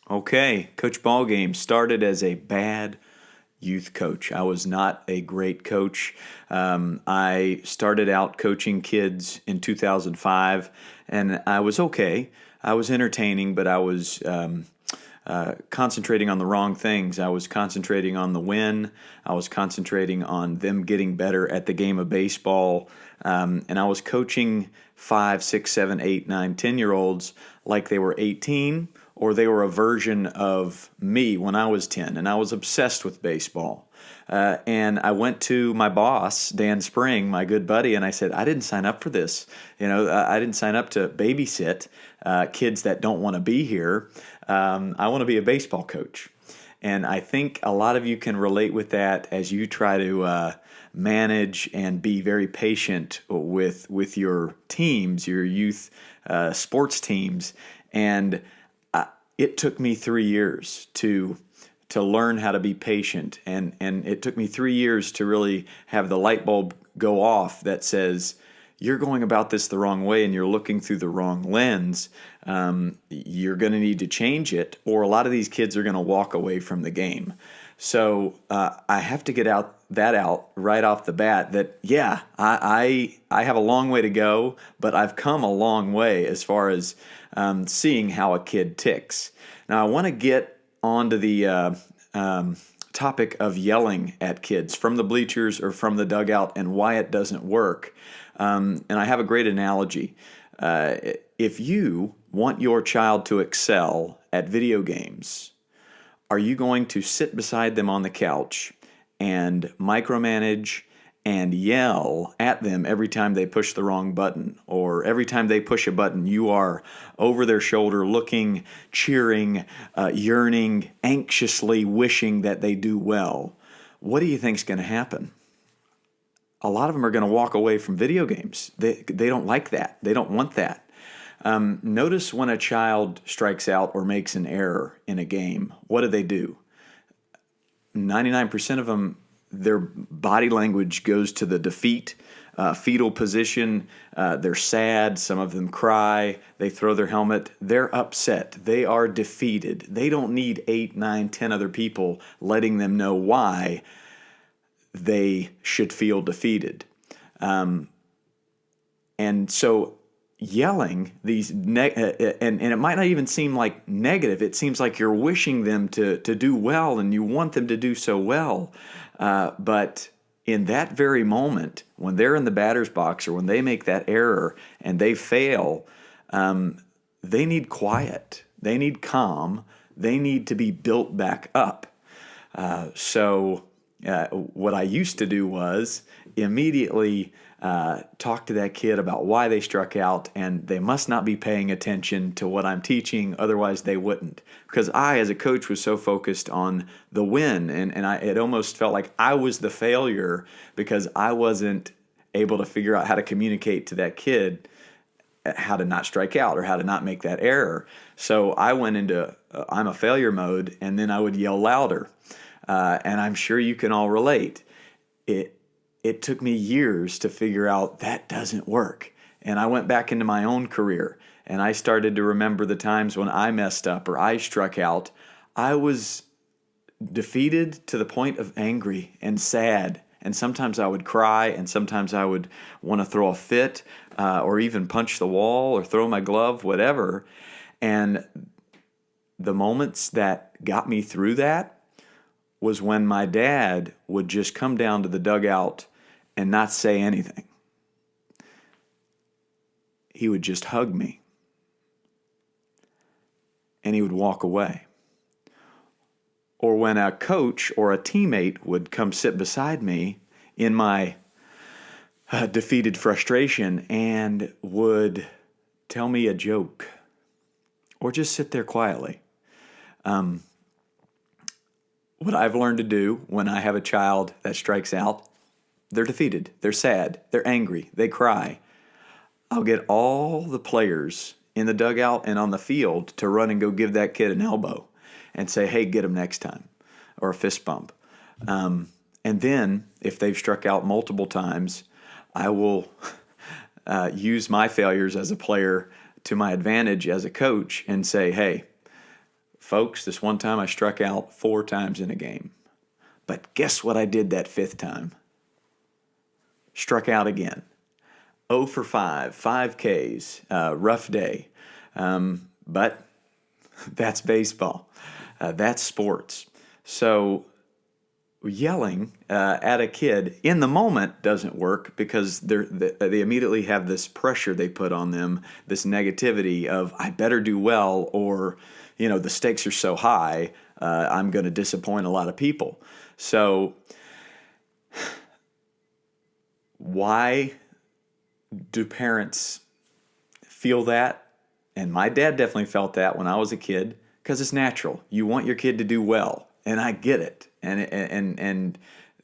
Okay, Coach Ballgame started as a bad youth coach. I was not a great coach. I started out coaching kids in 2005, and I was okay. I was entertaining, but I was concentrating on the wrong things. I was concentrating on the win. I was concentrating on them getting better at the game of baseball. And I was coaching 5, 6, 7, 8, 9, 10 year olds like they were 18 or they were a version of me when I was 10. And I was obsessed with baseball. And I went to my boss, Dan Spring, my good buddy, and I said, I didn't sign up for this. I didn't sign up to babysit kids that don't want to be here. I want to be a baseball coach. And I think a lot of you can relate with that as you try to manage and be very patient with your teams, your youth sports teams. And it took me 3 years to learn how to be patient, and it took me 3 years to really have the light bulb go off that says you're going about this the wrong way and you're looking through the wrong lens. You're going to need to change it, or a lot of these kids are going to walk away from the game. So I have to get out right off the bat that yeah, I have a long way to go, but I've come a long way as far as seeing how a kid ticks. Now I want to get onto the topic of yelling at kids from the bleachers or from the dugout and why it doesn't work. And I have a great analogy. If you want your child to excel at video games, are you going to sit beside them on the couch and micromanage and yell at them every time they push the wrong button, or every time they push a button you are over their shoulder looking, cheering, yearning, anxiously wishing that they do well? What do you think's going to happen? A lot of them are going to walk away from video games. They don't like that. They don't want that. Notice when a child strikes out or makes an error in a game, what do? 99% of them, their body language goes to the defeat, fetal position. They're sad. Some of them cry. They throw their helmet. They're upset. They are defeated. They don't need 8, 9, 10 other people letting them know why they should feel defeated. And so yelling these and it might not even seem like negative. It seems like you're wishing them to do well and you want them to do so well. But in that very moment, when they're in the batter's box or when they make that error and they fail, they need quiet. They need calm. They need to be built back up. What I used to do was immediately talk to that kid about why they struck out, and they must not be paying attention to what I'm teaching, otherwise they wouldn't. Because I, as a coach, was so focused on the win, and it almost felt like I was the failure because I wasn't able to figure out how to communicate to that kid how to not strike out or how to not make that error. So I went into I'm a failure mode, and then I would yell louder. And I'm sure you can all relate. It took me years to figure out that doesn't work. And I went back into my own career and I started to remember the times when I messed up or I struck out. I was defeated to the point of angry and sad. And sometimes I would cry, and sometimes I would want to throw a fit or even punch the wall or throw my glove, whatever. And the moments that got me through that was when my dad would just come down to the dugout and not say anything. He would just hug me and he would walk away. Or when a coach or a teammate would come sit beside me in my defeated frustration and would tell me a joke or just sit there quietly. What I've learned to do when I have a child that strikes out, they're defeated, they're sad, they're angry, they cry. I'll get all the players in the dugout and on the field to run and go give that kid an elbow and say, hey, get him next time, or a fist bump. And then if they've struck out multiple times, I will use my failures as a player to my advantage as a coach and say, hey, Folks, this one time I struck out 4 times in a game. But guess what I did that 5th time? Struck out again. 0 for 5, 5 Ks, rough day. But that's baseball. That's sports. So yelling at a kid in the moment doesn't work because they immediately have this pressure they put on them, this negativity of I better do well, or the stakes are so high, I'm going to disappoint a lot of people. So why do parents feel that? And my dad definitely felt that when I was a kid, because it's natural. You want your kid to do well, and I get it. And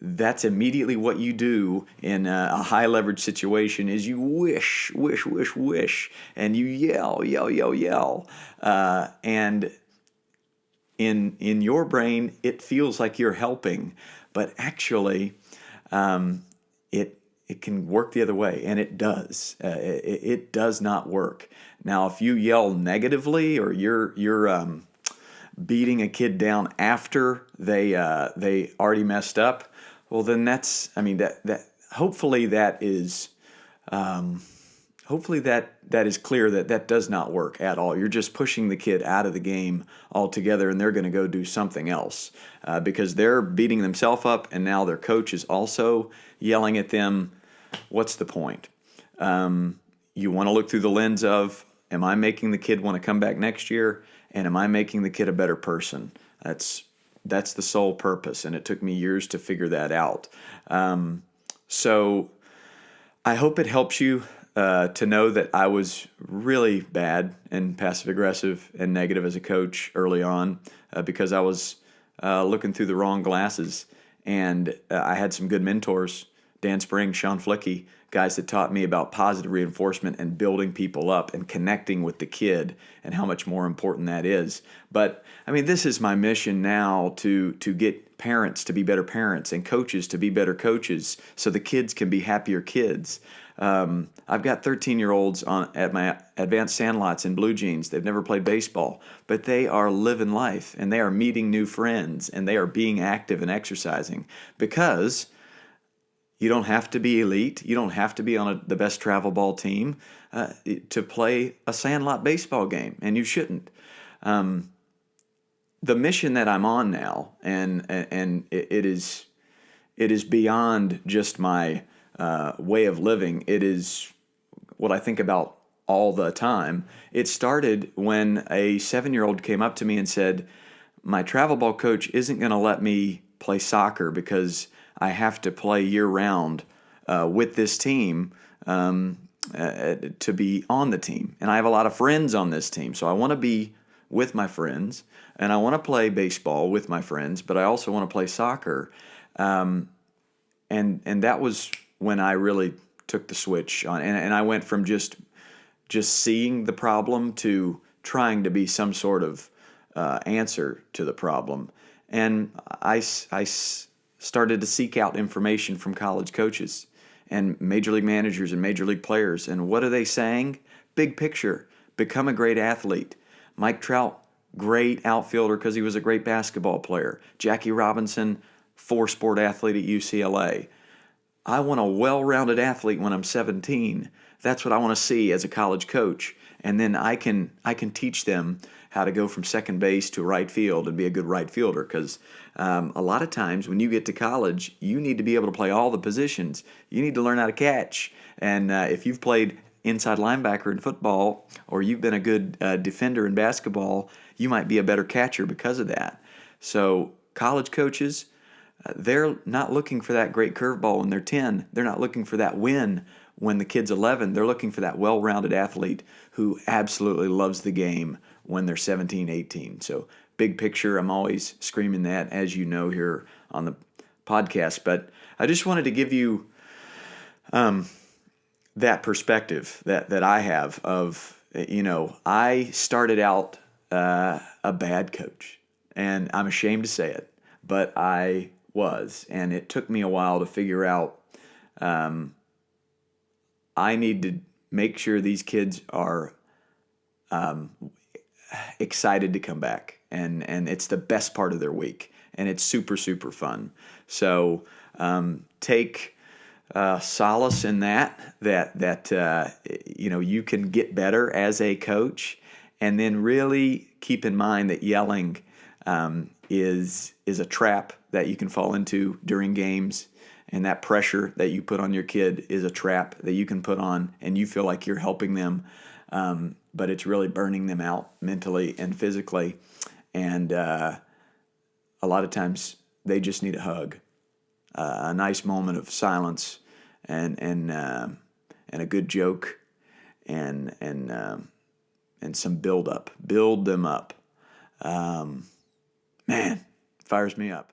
that's immediately what you do in a high leverage situation is you wish, and you yell. And in your brain, it feels like you're helping, but actually, it can work the other way, and it does. It does not work. Now, if you yell negatively or you're beating a kid down after they already messed up, well, then that hopefully that is clear that does not work at all. You're just pushing the kid out of the game altogether, and they're going to go do something else because they're beating themselves up, and now their coach is also yelling at them. What's the point? You want to look through the lens of, am I making the kid want to come back next year? And am I making the kid a better person? That's the sole purpose, and it took me years to figure that out. So I hope it helps you to know that I was really bad and passive-aggressive and negative as a coach early on because I was looking through the wrong glasses. And I had some good mentors, Dan Spring, Sean Flicky, guys that taught me about positive reinforcement and building people up and connecting with the kid and how much more important that is. But, this is my mission now to get parents to be better parents and coaches to be better coaches so the kids can be happier kids. I've got 13-year-olds at my advanced sandlots in blue jeans. They've never played baseball, but they are living life, and they are meeting new friends, and they are being active and exercising because you don't have to be elite. You don't have to be on the best travel ball team to play a sandlot baseball game, and you shouldn't. The mission that I'm on now, and it is beyond just my way of living. It is what I think about all the time. It started when a 7-year-old came up to me and said, my travel ball coach isn't going to let me play soccer because I have to play year-round with this team to be on the team. And I have a lot of friends on this team, so I want to be with my friends, and I want to play baseball with my friends, but I also want to play soccer. And that was when I really took the switch on, and I went from just seeing the problem to trying to be some sort of answer to the problem. And I started to seek out information from college coaches and major league managers and major league players. And what are they saying? Big picture. Become a great athlete. Mike Trout, great outfielder because he was a great basketball player. Jackie Robinson, 4-sport athlete at UCLA. I want a well-rounded athlete when I'm 17. That's what I want to see as a college coach. And then I can teach them how to go from second base to right field and be a good right fielder because a lot of times when you get to college, you need to be able to play all the positions. You need to learn how to catch. And if you've played inside linebacker in football or you've been a good defender in basketball, you might be a better catcher because of that. So college coaches, they're not looking for that great curveball when they're 10. They're not looking for that win when the kid's 11. They're looking for that well-rounded athlete who absolutely loves the game when they're 17, 18. So big picture, I'm always screaming that, as you know, here on the podcast. But I just wanted to give you that perspective that I have of, I started out a bad coach. And I'm ashamed to say it, but I was. And it took me a while to figure out I need to make sure these kids are excited to come back, and it's the best part of their week, and it's super super fun. So take solace in that you can get better as a coach, and then really keep in mind that yelling is a trap that you can fall into during games. And that pressure that you put on your kid is a trap that you can put on, and you feel like you're helping them, but it's really burning them out mentally and physically. And a lot of times they just need a hug, a nice moment of silence, and a good joke, and some build up. Build them up. Man, fires me up.